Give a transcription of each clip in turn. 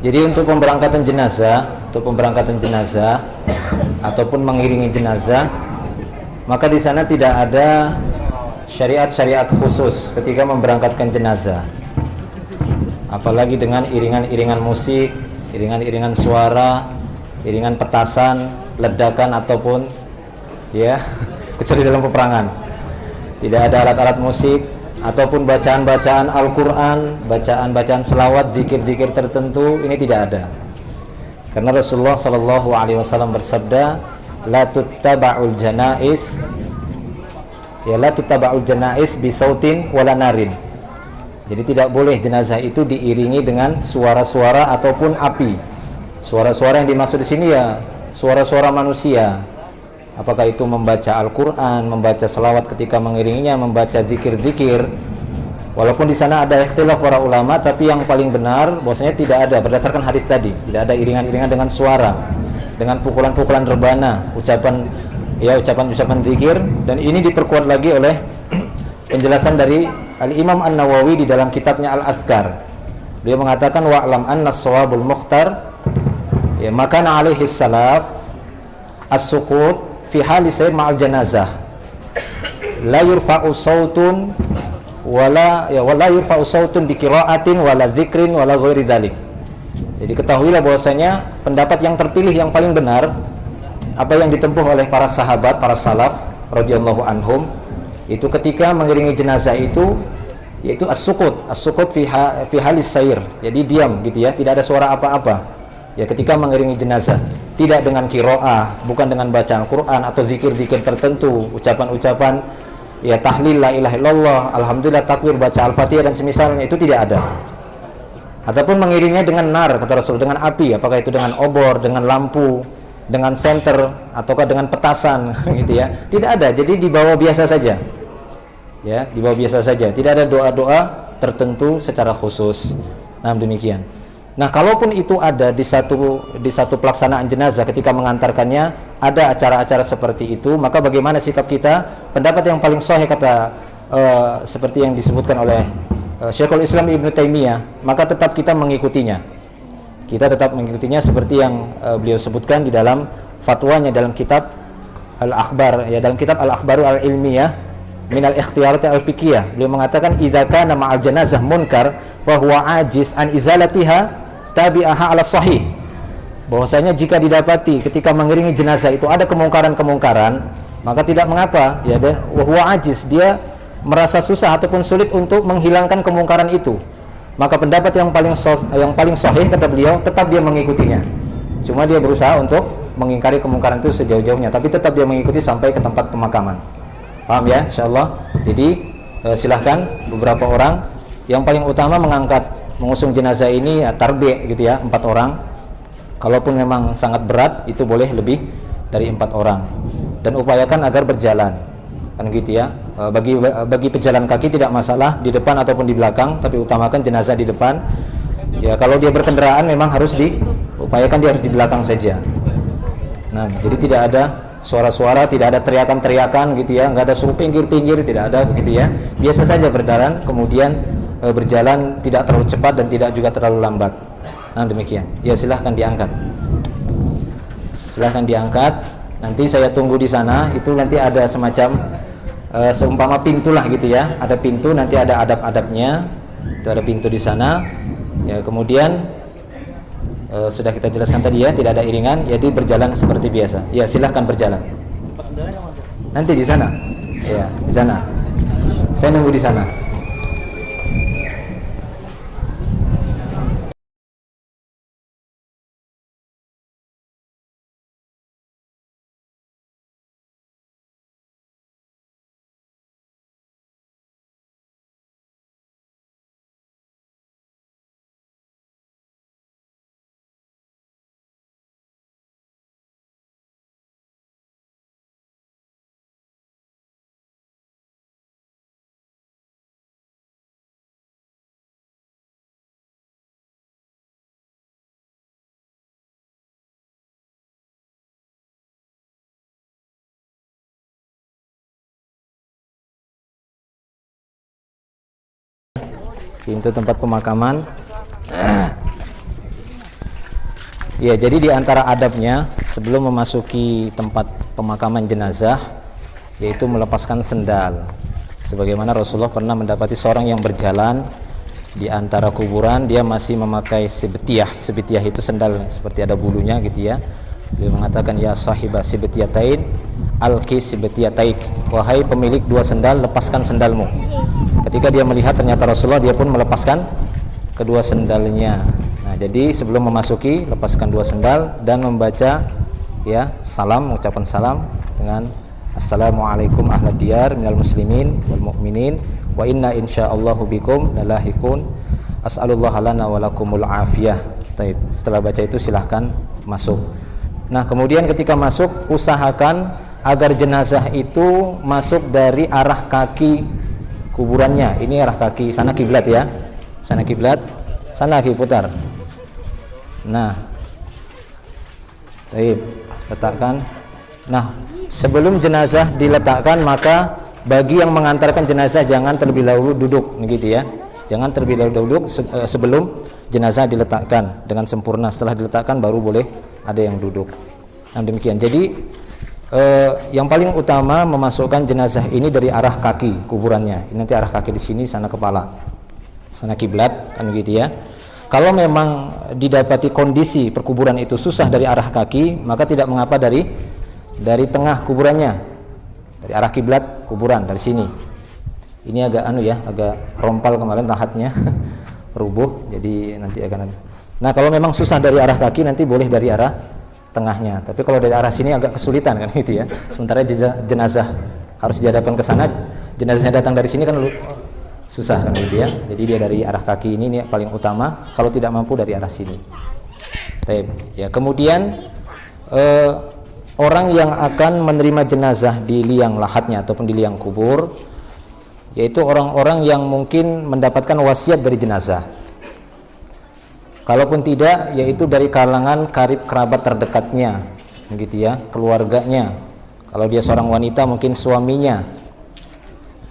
Jadi untuk pemberangkatan jenazah ataupun mengiringi jenazah, maka di sana tidak ada syariat-syariat khusus ketika memberangkatkan jenazah. Apalagi dengan iringan-iringan musik, iringan-iringan suara, iringan petasan, ledakan ataupun ya, kecuali dalam peperangan. Tidak ada alat-alat musik ataupun bacaan-bacaan Al-Qur'an, bacaan-bacaan selawat, zikir-zikir tertentu, ini tidak ada. Karena Rasulullah sallallahu alaihi wasallam bersabda, la tuttaba'ul janaiz, ya la tuttaba'ul janaiz bisautin wala narin. Jadi tidak boleh jenazah itu diiringi dengan suara-suara ataupun api. Suara-suara yang dimaksud di sini ya suara-suara manusia. Apakah itu membaca Al-Qur'an, membaca selawat ketika mengiringinya, membaca zikir-zikir. Walaupun di sana ada ikhtilaf para ulama, tapi yang paling benar bahwasanya tidak ada berdasarkan hadis tadi, tidak ada iringan-iringan dengan suara, dengan pukulan-pukulan rebana, ucapan-ucapan zikir. Dan ini diperkuat lagi oleh penjelasan dari Al-Imam An-Nawawi di dalam kitabnya Al-Azkar. Beliau mengatakan wa'lam anna as-shawabul mukhtar, ya makana alaihi salaf as-sukut fi hali sayr ma'al janazah, la yurfa'u sautun wala yurfa'u sautun bi qira'atin wala dzikrin wala ghairi dzalik. Jadi ketahuilah bahwasanya pendapat yang terpilih yang paling benar, apa yang ditempuh oleh para sahabat, para salaf radhiyallahu anhum, itu ketika mengiringi jenazah itu yaitu as-sukut fi halis sayr. Jadi diam gitu ya, tidak ada suara apa-apa. Ya ketika mengiringi jenazah, tidak dengan qiraah, bukan dengan bacaan Quran atau zikir-zikir tertentu, ucapan-ucapan ya tahlil la ilaha illallah, alhamdulillah, takbir, baca Al-Fatihah dan semisalnya, itu tidak ada. Ataupun mengiringnya dengan nar, kata Rasul, dengan api, apakah itu dengan obor, dengan lampu, dengan senter, ataukah dengan petasan gitu ya. Tidak ada, jadi dibawa biasa saja. Ya, dibawa biasa saja. Tidak ada doa-doa tertentu secara khusus. Nah, demikian. Nah, kalaupun itu ada di satu pelaksanaan jenazah ketika mengantarkannya ada acara-acara seperti itu, maka bagaimana sikap kita? Pendapat yang paling sahih seperti yang disebutkan oleh Syekhul Islam Ibnu Taimiyah, maka tetap kita mengikutinya. Kita tetap mengikutinya seperti yang beliau sebutkan di dalam fatwanya dalam kitab Al-Akhbar, ya dalam kitab Al-Akhbaru Al-Ilmiyah min al-ikhtiyarat al-fiqhiyah. Beliau mengatakan idza kana ma'al janazah munkar fa huwa ajiz an izalatiha tabi'aha ala sahih. Bahwasanya jika didapati ketika mengiringi jenazah itu ada kemungkaran-kemungkaran, maka tidak mengapa, ya, dan wa huwa ajiz, dia merasa susah ataupun sulit untuk menghilangkan kemungkaran itu, maka pendapat yang paling sahih kata beliau, tetap dia mengikutinya. Cuma dia berusaha untuk mengingkari kemungkaran itu sejauh-jauhnya, tapi tetap dia mengikuti sampai ke tempat pemakaman. Paham ya, insyaallah. Jadi silahkan beberapa orang, yang paling utama mengusung jenazah ini ya tarbi' gitu ya, 4 orang. Kalaupun memang sangat berat, itu boleh lebih dari 4 orang. Dan upayakan agar berjalan, kan gitu ya. Bagi pejalan kaki tidak masalah di depan ataupun di belakang, tapi utamakan jenazah di depan. Ya kalau dia berkendaraan memang harus diupayakan dia harus di belakang saja. Nah, jadi tidak ada suara-suara, tidak ada teriakan-teriakan gitu ya, nggak ada suruh pinggir-pinggir, tidak ada begitu ya. Biasa saja berjalan, kemudian berjalan tidak terlalu cepat dan tidak juga terlalu lambat. Nah, demikian. Ya silahkan diangkat. Silahkan diangkat. Nanti saya tunggu di sana. Itu nanti ada semacam seumpama pintu lah gitu ya. Ada pintu, nanti ada adab-adabnya. Itu ada pintu di sana. Ya kemudian sudah kita jelaskan tadi ya, tidak ada iringan, yaitu berjalan seperti biasa. Ya silahkan berjalan. Nanti di sana. Ya di sana. Saya nunggu di sana. Pintu tempat pemakaman. Ya, jadi di antara adabnya sebelum memasuki tempat pemakaman jenazah yaitu melepaskan sendal. Sebagaimana Rasulullah pernah mendapati seorang yang berjalan di antara kuburan, dia masih memakai sibtiyah. Sibtiyah itu sendal seperti ada bulunya gitu ya. Dia mengatakan, ya sahibah sibtiyatain alqi sibtiyataik, wahai pemilik dua sendal, lepaskan sendalmu. Ketika dia melihat ternyata Rasulullah, dia pun melepaskan kedua sendalnya. Nah, jadi sebelum memasuki, lepaskan dua sendal dan membaca ya salam, ucapan salam dengan assalamualaikum ahlad diyar minal muslimin wal mu'minin wa inna insyaallahu bikum lalahikun as'alullah lana wa lakumul afiyah. Baik, setelah baca itu silahkan masuk. Nah, kemudian ketika masuk usahakan agar jenazah itu masuk dari arah kaki kuburannya. Ini arah kaki, sana kiblat ya. Sana kiblat, sana kaki putar. Nah, baik, letakkan. Nah, sebelum jenazah diletakkan, maka bagi yang mengantarkan jenazah jangan terlebih dahulu duduk, begitu ya. Jangan terlebih dahulu duduk sebelum jenazah diletakkan dengan sempurna. Setelah diletakkan baru boleh ada yang duduk. Nah, demikian. Jadi yang paling utama memasukkan jenazah ini dari arah kaki kuburannya. Ini nanti arah kaki di sini, sana kepala, sana kiblat, kan begitu ya. Kalau memang didapati kondisi perkuburan itu susah dari arah kaki, maka tidak mengapa dari tengah kuburannya, dari arah kiblat kuburan, dari sini. Ini agak agak rompal kemarin lahatnya rubuh, jadi nanti akan. Nah, kalau memang susah dari arah kaki, nanti boleh dari arah tengahnya. Tapi kalau dari arah sini agak kesulitan kan gitu ya. Sementara jenazah harus dihadapkan ke sana, jenazahnya datang dari sini kan susah kan gitu ya. Jadi dia dari arah kaki ini paling utama, kalau tidak mampu dari arah sini. Baik, ya. Kemudian orang yang akan menerima jenazah di liang lahatnya ataupun di liang kubur, yaitu orang-orang yang mungkin mendapatkan wasiat dari jenazah. Kalaupun tidak, yaitu dari kalangan karib kerabat terdekatnya, begitu ya, keluarganya. Kalau dia seorang wanita, mungkin suaminya,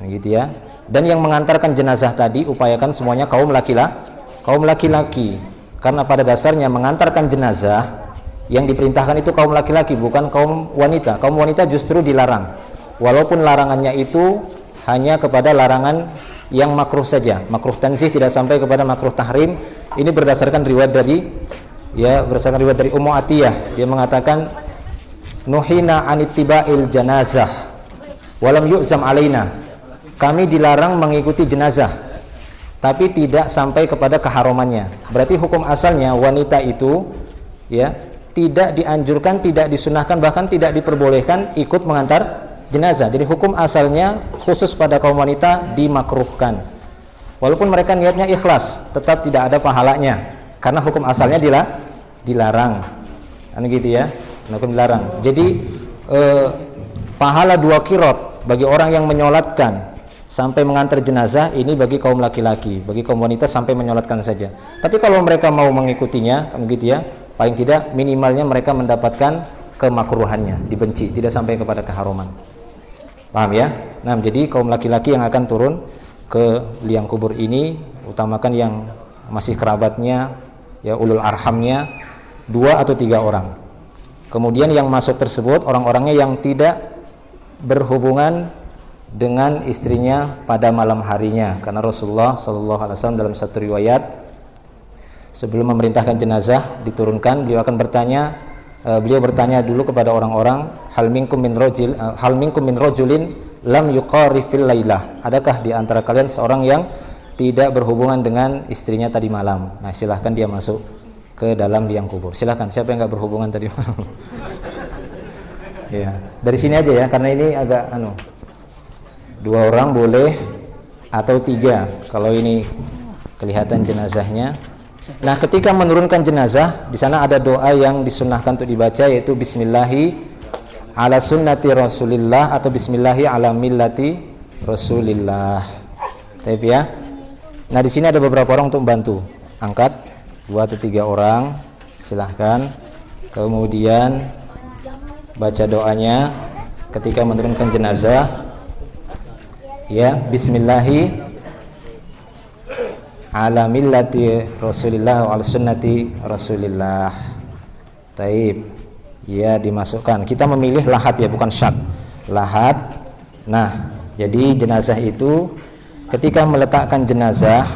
begitu ya. Dan yang mengantarkan jenazah tadi upayakan semuanya kaum laki-laki, karena pada dasarnya mengantarkan jenazah yang diperintahkan itu kaum laki-laki, bukan kaum wanita. Kaum wanita justru dilarang, walaupun larangannya itu hanya kepada larangan yang makruh saja, makruh tanzih, tidak sampai kepada makruh tahrim. Ini berdasarkan riwayat dari Ummu Atiyah. Dia mengatakan, nuhina anittiba'il janazah walam yu'zam alaina. Kami dilarang mengikuti jenazah, tapi tidak sampai kepada keharumannya. Berarti hukum asalnya wanita itu ya tidak dianjurkan, tidak disunahkan, bahkan tidak diperbolehkan ikut mengantar jenazah. Jadi hukum asalnya khusus pada kaum wanita dimakruhkan. Walaupun mereka niatnya ikhlas, tetap tidak ada pahalanya karena hukum asalnya dilarang. Kan gitu ya. Hukum dilarang. Jadi pahala 2 qirot bagi orang yang menyolatkan sampai mengantar jenazah ini bagi kaum laki-laki, bagi kaum wanita sampai menyolatkan saja. Tapi kalau mereka mau mengikutinya, kan gitu ya, paling tidak minimalnya mereka mendapatkan kemakruhannya, dibenci, tidak sampai kepada keharuman. Paham ya? Nah, jadi kaum laki-laki yang akan turun ke liang kubur ini utamakan yang masih kerabatnya, ya ulul arhamnya, 2 atau 3 orang. Kemudian yang masuk tersebut orang-orangnya yang tidak berhubungan dengan istrinya pada malam harinya, karena Rasulullah SAW dalam satu riwayat sebelum memerintahkan jenazah diturunkan, beliau bertanya dulu kepada orang-orang, hal minkum min rajulin lam yuqarifil lailah, adakah di antara kalian seorang yang tidak berhubungan dengan istrinya tadi malam? Nah, silahkan dia masuk ke dalam liang kubur. Silahkan, siapa yang nggak berhubungan tadi malam? Ya, dari sini aja ya, karena ini agak 2 orang boleh atau 3 kalau ini kelihatan jenazahnya. Nah, ketika menurunkan jenazah, di sana ada doa yang disunahkan untuk dibaca, yaitu bismillahi ala sunnati rasulillah atau bismillahi ala millati rasulillah. Baik ya. Nah, di sini ada beberapa orang untuk membantu. Angkat 2 atau 3 orang, silahkan. Kemudian baca doanya ketika menurunkan jenazah. Ya, bismillahi ala millati Rasulillah wa ala sunnati Rasulillah. Taib. Ya, dimasukkan. Kita memilih lahat ya, bukan syak. Lahat. Nah, jadi jenazah itu ketika meletakkan jenazah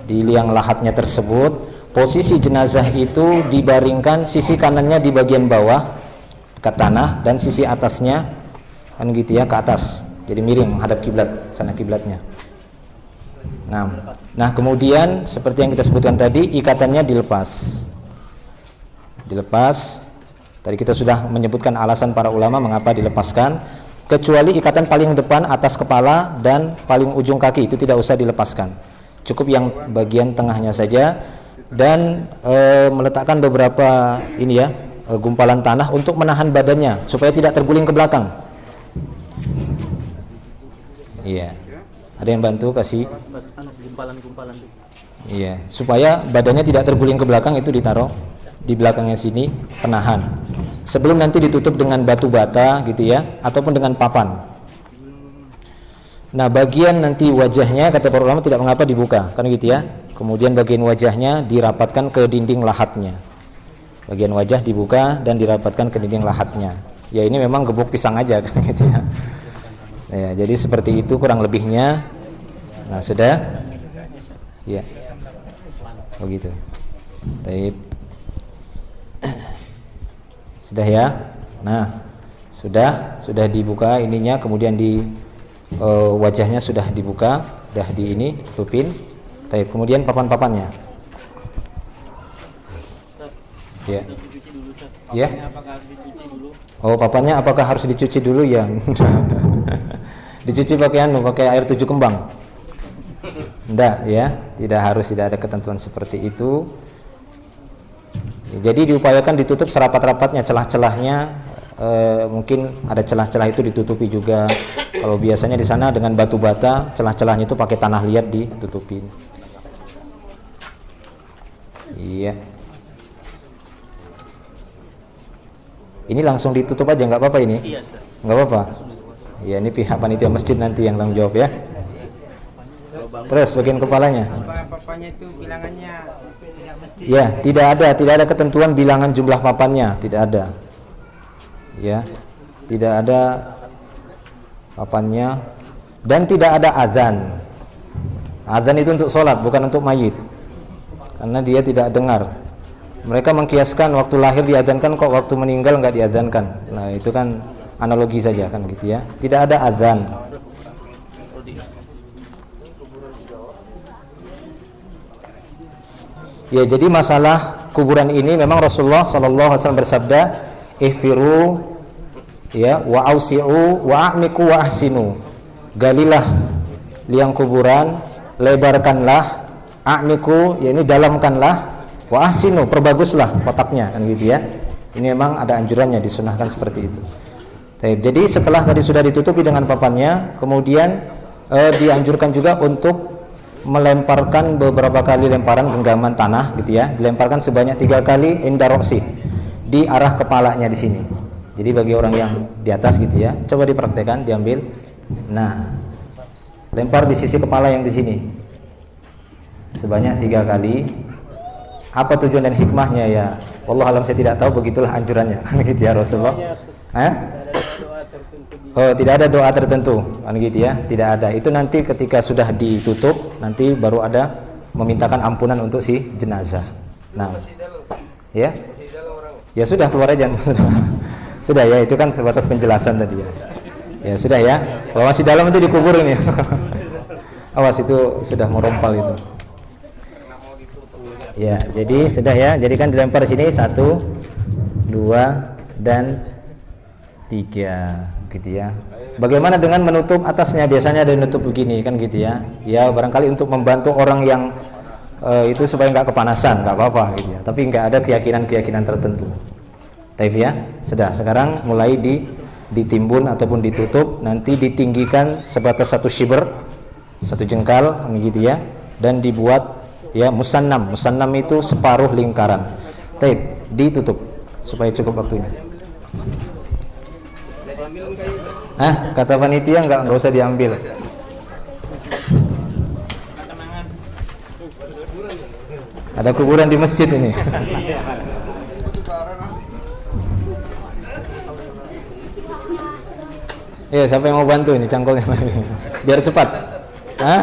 di liang lahatnya tersebut, posisi jenazah itu dibaringkan, sisi kanannya di bagian bawah ke tanah dan sisi atasnya kan gitu ya, ke atas. Jadi miring menghadap kiblat, sana kiblatnya. Nah, kemudian seperti yang kita sebutkan tadi, ikatannya dilepas. Tadi kita sudah menyebutkan alasan para ulama mengapa dilepaskan, kecuali ikatan paling depan atas kepala dan paling ujung kaki itu tidak usah dilepaskan, cukup yang bagian tengahnya saja, dan meletakkan beberapa ini ya, gumpalan tanah untuk menahan badannya supaya tidak terguling ke belakang. Iya, ada yang bantu kasih gumpalan. Iya, supaya badannya tidak terguling ke belakang, itu ditaruh di belakangnya sini, penahan. Sebelum nanti ditutup dengan batu bata gitu ya, ataupun dengan papan. Nah, bagian nanti wajahnya kata para ulama tidak mengapa dibuka, kan gitu ya. Kemudian bagian wajahnya dirapatkan ke dinding lahatnya. Bagian wajah dibuka dan dirapatkan ke dinding lahatnya. Ya, ini memang gebuk pisang aja kan gitu ya. Ya, jadi seperti itu kurang lebihnya. Nah, sudah? Ya. Begitu. Baik. Sudah ya. Nah, sudah dibuka ininya, kemudian di wajahnya sudah dibuka, sudah di ini tutupin. Baik, kemudian papan-papannya. Ya. Ya. Oh, papannya apakah harus dicuci dulu ya? Dicuci pakai air 7 kembang. Enggak ya, tidak harus, tidak ada ketentuan seperti itu. Jadi diupayakan ditutup serapat-rapatnya, celah-celahnya mungkin ada celah-celah itu ditutupi juga. Kalau biasanya di sana dengan batu bata, celah-celahnya itu pakai tanah liat ditutupin. Iya. Ini langsung ditutup aja, nggak apa-apa ini? Iya, nggak apa-apa. Iya, ini pihak panitia masjid nanti yang tanggung jawab ya. Terus bagian kepalanya. Papannya itu bilangannya tidak mesti. Ya, tidak ada ketentuan bilangan jumlah papannya, tidak ada. Ya, tidak ada papannya dan tidak ada azan. Azan itu untuk sholat, bukan untuk mayit, karena dia tidak dengar. Mereka mengkiaskan waktu lahir diazankan, kok waktu meninggal nggak diazankan. Nah, itu kan analogi saja kan gitu ya. Tidak ada azan. Ya, jadi masalah kuburan ini memang Rasulullah sallallahu alaihi wasallam bersabda, "Ihfiru ya wa ausi'u wa a'miku wa ahsinu." Galilah liang kuburan, lebarkanlah, a'miku ya ini dalamkanlah, wa ahsinu perbaguslah kotaknya kan gitu ya. Ini memang ada anjurannya, disunahkan seperti itu. Jadi setelah tadi sudah ditutupi dengan papannya, kemudian dianjurkan juga untuk melemparkan beberapa kali lemparan genggaman tanah gitu ya, dilemparkan sebanyak 3 kali indaroksi di arah kepalanya di sini. Jadi bagi orang yang di atas gitu ya, coba dipraktekkan, diambil. Nah, lempar di sisi kepala yang di sini sebanyak 3 kali. Apa tujuan dan hikmahnya ya? Wallahu alam, saya tidak tahu, begitulah anjurannya kan gitu ya Rasulullah. Oh, tidak ada doa tertentu kan gitu ya, tidak ada. Itu nanti ketika sudah ditutup, nanti baru ada memintakan ampunan untuk si jenazah. Nah, ya, ya sudah keluar aja, sudah ya, itu kan sebatas penjelasan tadi ya. Ya sudah ya, kalau masih dalam itu dikubur ini. Awas, itu sudah merompal itu. Ya, jadi sudah ya, jadi kan dilempar sini 1, 2, dan 3. Gitu ya. Bagaimana dengan menutup atasnya? Biasanya ada yang menutup begini kan gitu ya. Ya barangkali untuk membantu orang yang itu supaya nggak kepanasan, nggak apa-apa gitu ya. Tapi nggak ada keyakinan tertentu. Tapi ya, sudah sekarang mulai ditimbun ataupun ditutup, nanti ditinggikan sebatas 1 shiber, 1 jengkal gitu ya, dan dibuat ya musannam. Musannam itu separuh lingkaran. Ditutup supaya cukup waktunya. Kata panitia nggak usah diambil. Ada kuburan di masjid ini. Iya, siapa yang mau bantu ini cangkolnya biar cepat? Hah?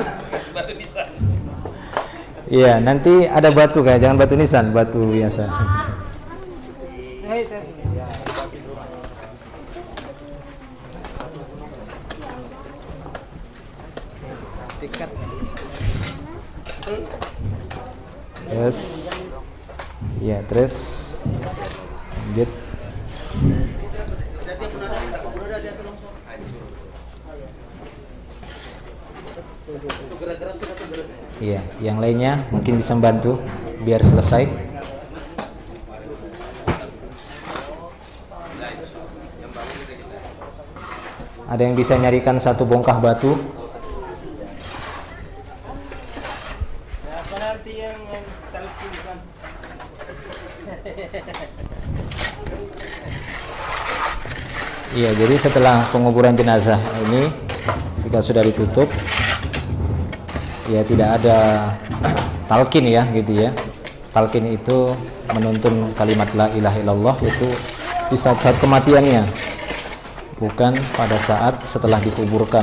Iya, nanti ada batu kayak, jangan batu nisan, batu biasa. Tiket. Yes. Iya, terus lanjut. Iya, yang lainnya mungkin bisa membantu biar selesai. Ada yang bisa nyarikan satu bongkah batu? Siapa nanti yang talkinkan? Iya, jadi setelah penguburan jenazah ini jika sudah ditutup, ya tidak ada talqin ya gitu ya. Talqin itu menuntun kalimat la ilaha illallah itu di saat-saat kematiannya, bukan pada saat setelah dikuburkan.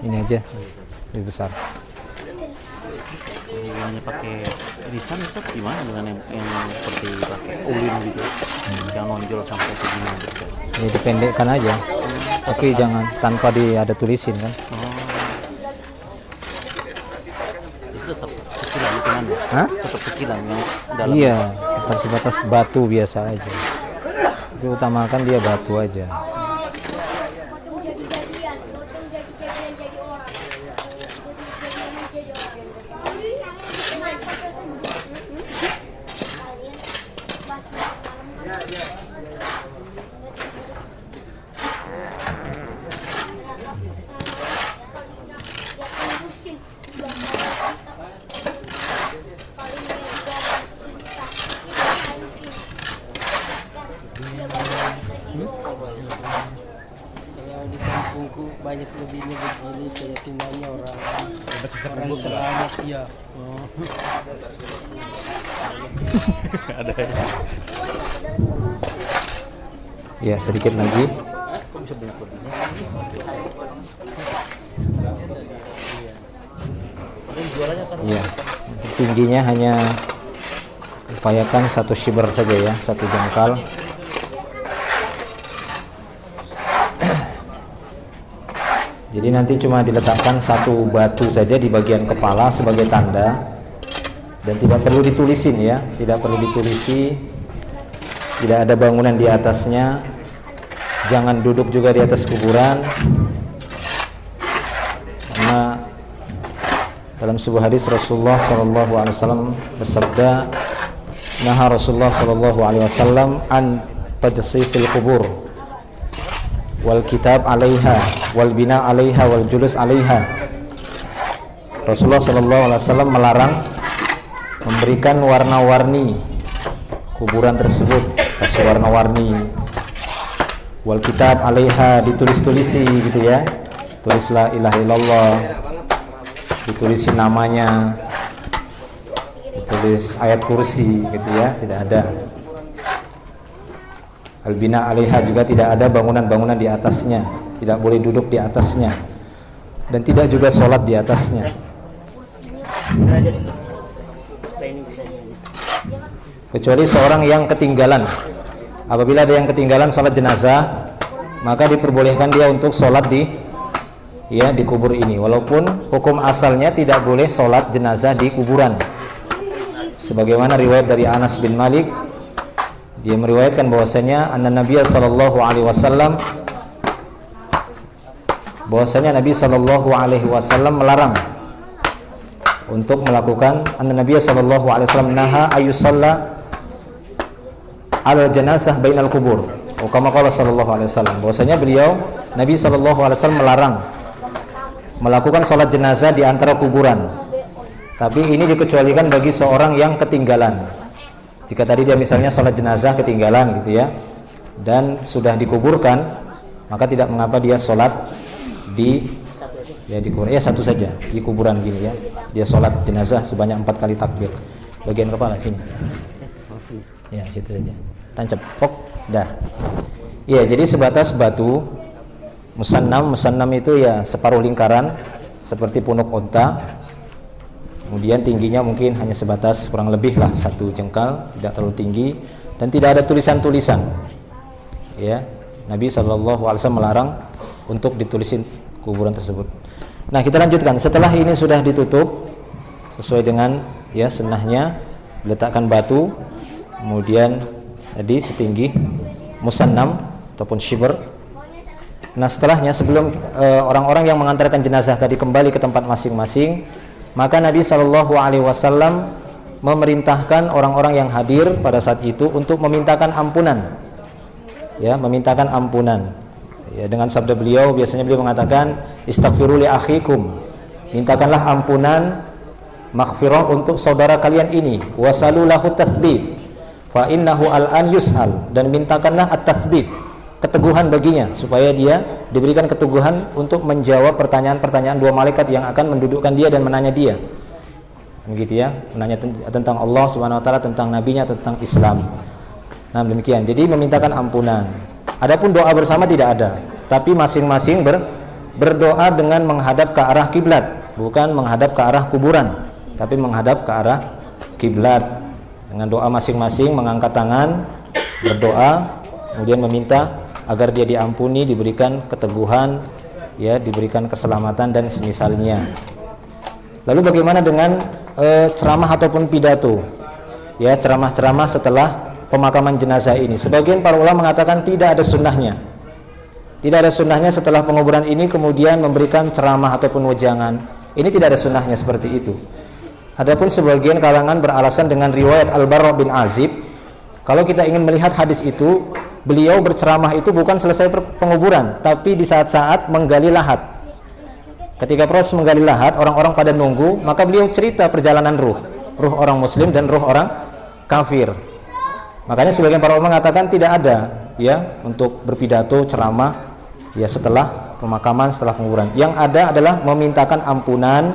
Ini aja lebih besar. Hanya pakai irisan itu gimana dengan yang seperti pakai ulin gitu, yang nonjol sampai ke gini gitu. Ini dipendekkan aja, tapi jangan tanpa ada tulisin kan. Itu tetap kecilan itu kan? Hah? Tetap kecilan yang dalam. Iya, tetap sebatas batu biasa aja. Tapi utamakan dia batu aja. Kalau di kampungku banyak lebihnya begini kayak tinggalnya orang selamat ya. Ada. Ya, sedikit lagi. Kok bisa banyak lebihnya? Iya, tingginya hanya upayakan 1 shiber saja ya, 1 jengkal. Jadi nanti cuma diletakkan 1 batu saja di bagian kepala sebagai tanda, dan tidak perlu ditulisin ya, tidak perlu ditulisi, tidak ada bangunan di atasnya, jangan duduk juga di atas kuburan, karena dalam sebuah hadis Rasulullah SAW bersabda, "Naha Rasulullah SAW an tajsisil kubur wal kitab 'alaiha wal bina 'alaiha wal julus 'alaiha." Rasulullah SAW melarang memberikan warna-warni kuburan tersebut, kasih warna-warni, wal kitab 'alaiha, ditulis-tulisi gitu ya, tulis la ilaha illallah, ditulisin namanya, ditulis ayat kursi gitu ya, tidak ada. Al-bina 'alaiha juga tidak ada bangunan-bangunan di atasnya, tidak boleh duduk di atasnya, dan tidak juga sholat di atasnya. Kecuali seorang yang ketinggalan. Apabila ada yang ketinggalan sholat jenazah, maka diperbolehkan dia untuk sholat di kubur ini, walaupun hukum asalnya tidak boleh sholat jenazah di kuburan. Sebagaimana riwayat dari Anas bin Malik, dia meriwayatkan bahwasanya Nabi sallallahu alaihi wasallam melarang untuk melakukan Nabi sallallahu alaihi wasallam naha ayusalla al janazah bainal kubur. Kama qala sallallahu alaihi wasallam, bahwasanya beliau Nabi sallallahu alaihi wasallam melarang melakukan sholat jenazah di antara kuburan. Tapi ini dikecualikan bagi seorang yang ketinggalan. Jika tadi dia misalnya sholat jenazah ketinggalan gitu ya, dan sudah dikuburkan, maka tidak mengapa dia sholat di kuburan. Ya satu saja di kuburan gini ya. Dia sholat jenazah sebanyak 4 kali takbir. Bagian kepala sini. Ya situ saja. Tancap, pok, dah. Iya, jadi sebatas batu musannam itu ya separuh lingkaran seperti punuk unta. Kemudian tingginya mungkin hanya sebatas kurang lebih lah 1 jengkal, tidak terlalu tinggi dan tidak ada tulisan-tulisan. Ya, Nabi SAW melarang untuk ditulisin kuburan tersebut. Nah, kita lanjutkan. Setelah ini sudah ditutup sesuai dengan ya sunnahnya, letakkan batu, kemudian tadi setinggi musannam ataupun shibr. Nah, setelahnya sebelum orang-orang yang mengantarkan jenazah tadi kembali ke tempat masing-masing, maka Nabi SAW memerintahkan orang-orang yang hadir pada saat itu untuk memintakan ampunan. Ya, memintakan ampunan. Ya, dengan sabda beliau, biasanya beliau mengatakan istaghfiru li akhikum. Mintakanlah ampunan, maghfirah untuk saudara kalian ini, wasalu lahu tathbit fa innahu al-an yus'al, dan mintakanlah at-tathbit, keteguhan baginya supaya dia diberikan keteguhan untuk menjawab pertanyaan-pertanyaan 2 malaikat yang akan mendudukkan dia dan menanya dia. Begitu ya, menanya tentang Allah Subhanahu wa taala, tentang nabinya, tentang Islam. Nah, demikian. Jadi memintakan ampunan. Adapun doa bersama tidak ada, tapi masing-masing berdoa dengan menghadap ke arah kiblat, bukan menghadap ke arah kuburan, tapi menghadap ke arah kiblat. Dengan doa masing-masing mengangkat tangan, berdoa, kemudian meminta agar dia diampuni, diberikan keteguhan, ya, diberikan keselamatan dan semisalnya. Lalu bagaimana dengan ceramah ataupun pidato? Ya, ceramah-ceramah setelah pemakaman jenazah ini. Sebagian para ulama mengatakan tidak ada sunnahnya. Tidak ada sunnahnya setelah penguburan ini kemudian memberikan ceramah ataupun wejangan. Ini tidak ada sunnahnya seperti itu. Adapun sebagian kalangan beralasan dengan riwayat Al-Barra bin Azib. Kalau kita ingin melihat hadis itu, beliau berceramah itu bukan selesai penguburan, tapi di saat-saat menggali lahat. Ketika proses menggali lahat, orang-orang pada nunggu, maka beliau cerita perjalanan ruh orang muslim dan ruh orang kafir. Makanya sebagian para ulama mengatakan tidak ada ya untuk berpidato ceramah ya setelah pemakaman, setelah penguburan. Yang ada adalah memintakan ampunan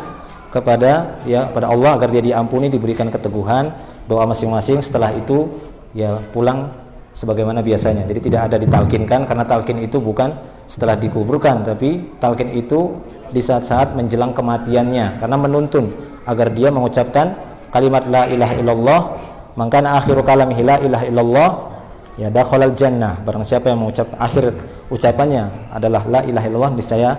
kepada Allah agar dia diampuni, diberikan keteguhan, doa masing-masing. Setelah itu ya pulang sebagaimana biasanya. Jadi tidak ada ditalkinkan, karena talkin itu bukan setelah dikuburkan, tapi talkin itu di saat-saat menjelang kematiannya, karena menuntun agar dia mengucapkan kalimat la ilaha illallah. Maka akhiru kalamihi la ilaha illallah ya dakhalal jannah. Barang siapa yang mengucap akhir ucapannya adalah la ilaha illallah, niscaya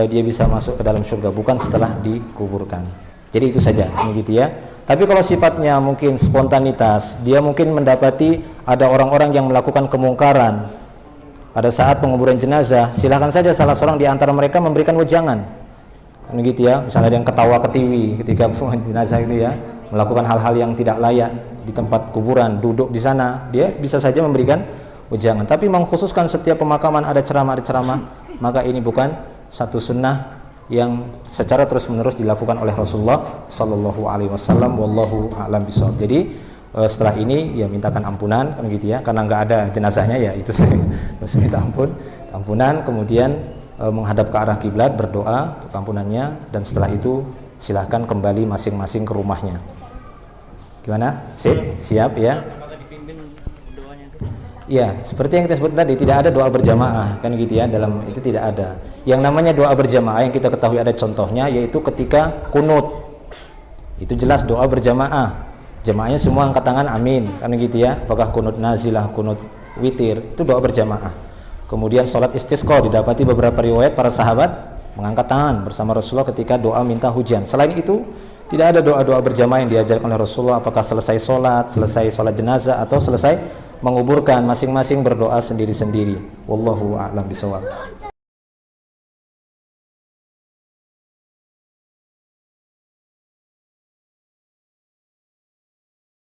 dia bisa masuk ke dalam surga, bukan setelah dikuburkan. Jadi itu saja, begitu ya. Tapi kalau sifatnya mungkin spontanitas, dia mungkin mendapati ada orang-orang yang melakukan kemungkaran pada saat penguburan jenazah, silahkan saja salah seorang di antara mereka memberikan wejangan, begitu ya. Misalnya ada yang ketawa ketiwi ketika penguburan jenazah itu ya, melakukan hal-hal yang tidak layak di tempat kuburan, duduk di sana, dia bisa saja memberikan wejangan. Tapi mengkhususkan setiap pemakaman ada ceramah, maka ini bukan satu sunnah yang secara terus-menerus dilakukan oleh Rasulullah Sallallahu Alaihi Wasallam. Wallahu a'lam bishawab. Jadi setelah ini ya mintakan ampunan, kan gitu ya, karena nggak ada jenazahnya ya itu harus minta ampunan, kemudian menghadap ke arah kiblat, berdoa untuk ampunannya, dan setelah itu silahkan kembali masing-masing ke rumahnya. Gimana? Siap ya? Ya, seperti yang kita sebut tadi, tidak ada doa berjamaah, kan gitu ya, dalam itu tidak ada. Yang namanya doa berjamaah yang kita ketahui ada contohnya, yaitu ketika kunut. Itu jelas doa berjamaah. Jamaahnya semua angkat tangan amin, kan gitu ya. Apakah kunut nazilah, kunut witir, itu doa berjamaah. Kemudian sholat istisqa, didapati beberapa riwayat para sahabat mengangkat tangan bersama Rasulullah ketika doa minta hujan. Selain itu, tidak ada doa-doa berjamaah yang diajarkan oleh Rasulullah, apakah selesai sholat jenazah atau selesai menguburkan, masing-masing berdoa sendiri-sendiri. Wallahu a'lam bishawab.